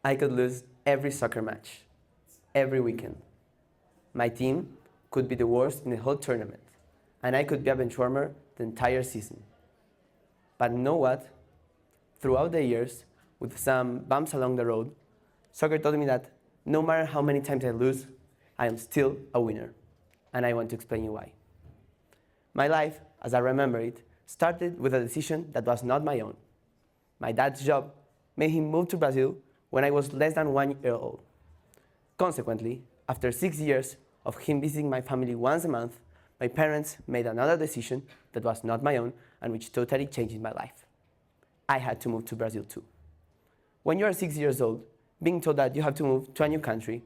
I could lose every soccer match, every weekend. My team could be the worst in the whole tournament, and I could be a bench warmer the entire season. But you know what? Throughout the years, with some bumps along the road, soccer taught me that no matter how many times I lose, I am still a winner. And I want to explain you why. My life, as I remember it, started with a decision that was not my own. My dad's job made him move to Brazil when I was less than 1 year old. Consequently, after 6 years of him visiting my family once a month, my parents made another decision that was not my own and which totally changed my life. I had to move to Brazil too. When you are 6 years old, being told that you have to move to a new country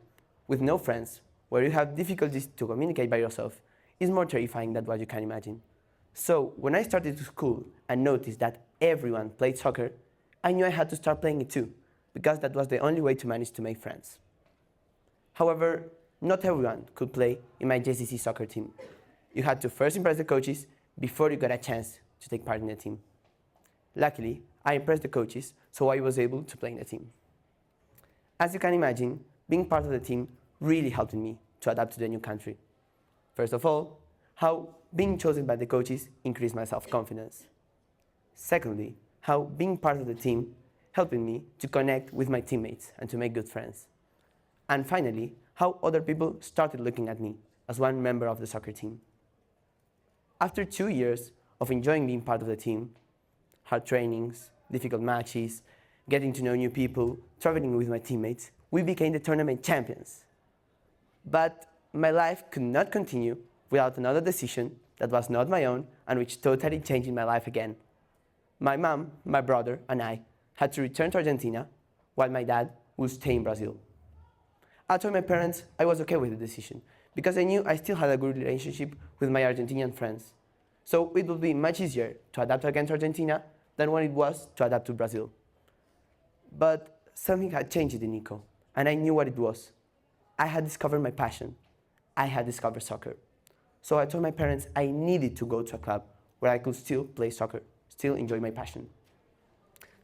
with no friends, where you have difficulties to communicate by yourself, is more terrifying than what you can imagine. So when I started to school and noticed that everyone played soccer, I knew I had to start playing it too, because that was the only way to manage to make friends. However, not everyone could play in my JCC soccer team. You had to first impress the coaches before you got a chance to take part in the team. Luckily, I impressed the coaches, so I was able to play in the team. As you can imagine, being part of the team really helped me to adapt to the new country. First of all, how being chosen by the coaches increased my self-confidence. Secondly, how being part of the team helped me to connect with my teammates and to make good friends. And finally, how other people started looking at me as one member of the soccer team. After 2 years of enjoying being part of the team, hard trainings, difficult matches, getting to know new people, traveling with my teammates, we became the tournament champions. But my life could not continue without another decision that was not my own and which totally changed my life again. My mom, my brother, and I had to return to Argentina while my dad would stay in Brazil. I told my parents I was okay with the decision because I knew I still had a good relationship with my Argentinian friends. So it would be much easier to adapt against Argentina than when it was to adapt to Brazil. But something had changed in Nico, and I knew what it was. I had discovered my passion. I had discovered soccer. So I told my parents I needed to go to a club where I could still play soccer, still enjoy my passion.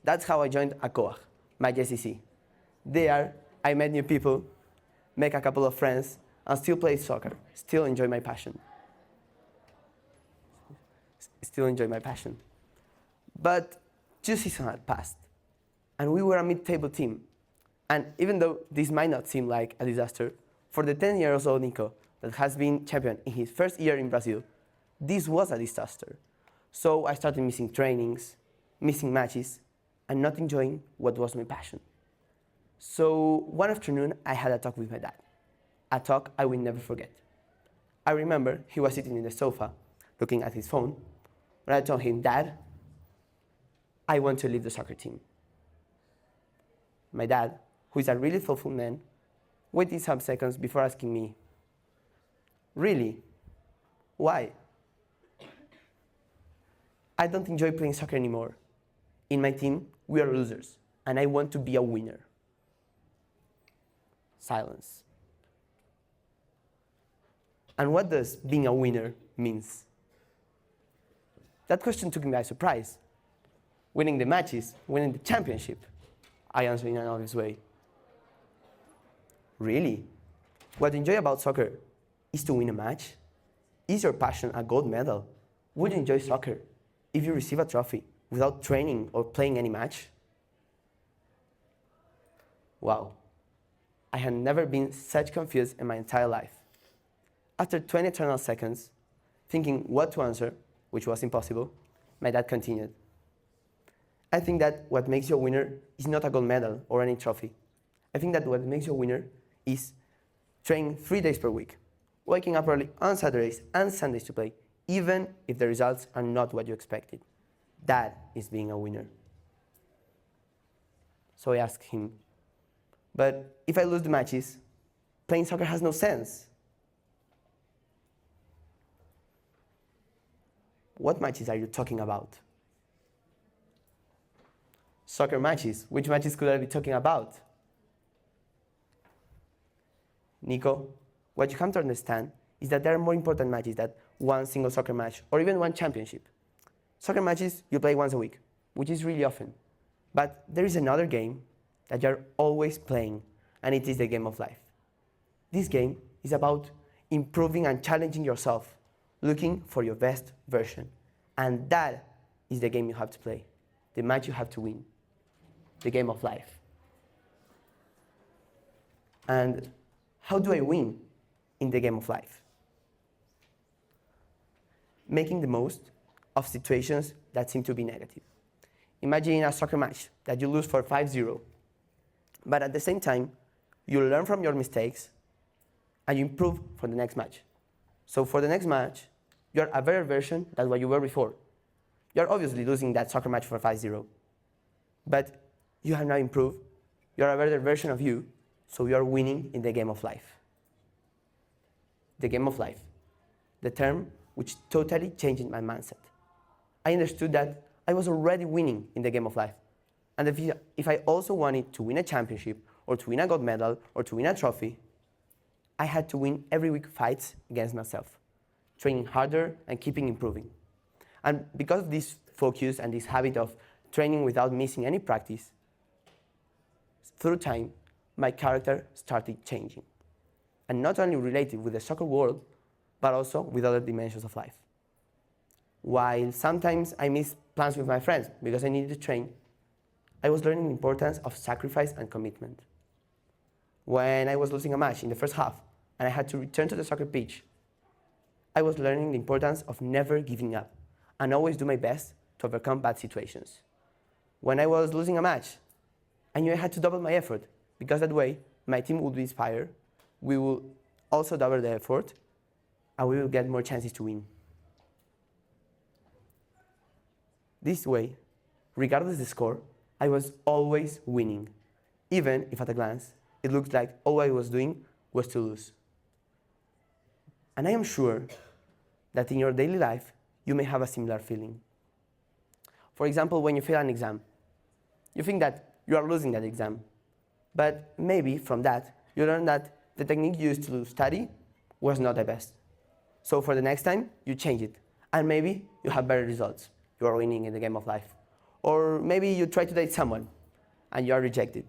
That's how I joined a cohort, my JCC. There, I met new people, make a couple of friends, and still play soccer, still enjoy my passion. Still enjoy my passion. But 2 seasons had passed, and we were a mid-table team. And even though this might not seem like a disaster, for the 10-year-old Nico that has been champion in his first year in Brazil, this was a disaster. So I started missing trainings, missing matches, and not enjoying what was my passion. So one afternoon, I had a talk with my dad, a talk I will never forget. I remember he was sitting in the sofa, looking at his phone, when I told him, "Dad, I want to leave the soccer team." My dad, who is a really thoughtful man, waited some seconds before asking me, "Really? Why?" "I don't enjoy playing soccer anymore. In my team, we are losers, and I want to be a winner." Silence. And what does being a winner means? That question took me by surprise. Winning the matches, winning the championship. I answered in an obvious way. "Really? What you enjoy about soccer is to win a match? Is your passion a gold medal? Would you enjoy soccer if you receive a trophy without training or playing any match?" Wow. I had never been such confused in my entire life. After 20 eternal seconds, thinking what to answer, which was impossible, my dad continued. "I think that what makes you a winner is not a gold medal or any trophy. I think that what makes you a winner is training 3 days per week, waking up early on Saturdays and Sundays to play, even if the results are not what you expected. That is being a winner." So I asked him, "But if I lose the matches, playing soccer has no sense." "What matches are you talking about?" "Soccer matches. Which matches could I be talking about?" "Nico, what you have to understand is that there are more important matches than one single soccer match or even one championship. Soccer matches you play once a week, which is really often. But there is another game that you're always playing, and it is the game of life. This game is about improving and challenging yourself, looking for your best version. And that is the game you have to play, the match you have to win, the game of life. And how do I win in the game of life? Making the most of situations that seem to be negative. Imagine a soccer match that you lose for 5-0, but at the same time, you learn from your mistakes and you improve for the next match. So for the next match, you're a better version than what you were before. You're obviously losing that soccer match for 5-0, but you have now improved. You're a better version of you, so you're winning in the game of life. The game of life, the term which totally changed my mindset. I understood that I was already winning in the game of life. And if I also wanted to win a championship, or to win a gold medal, or to win a trophy, I had to win every week fights against myself, training harder and keeping improving. And because of this focus and this habit of training without missing any practice, through time, my character started changing. And not only related with the soccer world, but also with other dimensions of life. While sometimes I missed plans with my friends because I needed to train, I was learning the importance of sacrifice and commitment. When I was losing a match in the first half and I had to return to the soccer pitch, I was learning the importance of never giving up and always do my best to overcome bad situations. When I was losing a match, I knew I had to double my effort because that way my team would be inspired, we will also double the effort, and we will get more chances to win. This way, regardless of the score, I was always winning, even if at a glance it looked like all I was doing was to lose. And I am sure that in your daily life, you may have a similar feeling. For example, when you fail an exam, you think that you are losing that exam, but maybe from that, you learn that the technique used to study was not the best. So for the next time, you change it, and maybe you have better results. You are winning in the game of life. Or maybe you try to date someone, and you are rejected.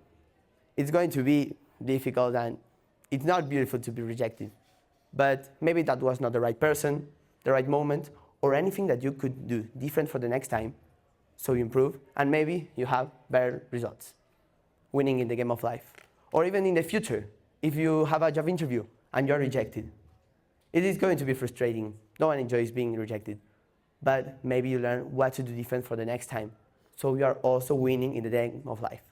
It's going to be difficult, and it's not beautiful to be rejected. But maybe that was not the right person, the right moment, or anything that you could do different for the next time, so you improve, and maybe you have better results, winning in the game of life. Or even in the future, if you have a job interview and you're rejected. It is going to be frustrating. No one enjoys being rejected. But maybe you learn what to do different for the next time, so you are also winning in the game of life.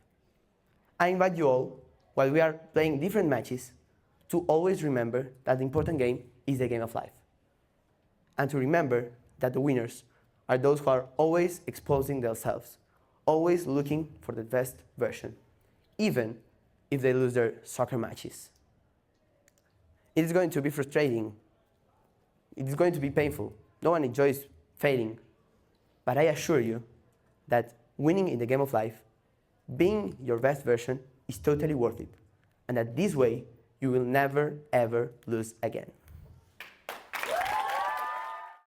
I invite you all, while we are playing different matches, to always remember that the important game is the game of life. And to remember that the winners are those who are always exposing themselves, always looking for the best version, even if they lose their soccer matches. It is going to be frustrating. It is going to be painful. No one enjoys failing. But I assure you that winning in the game of life, being your best version, is totally worth it. And that this way, you will never, ever lose again.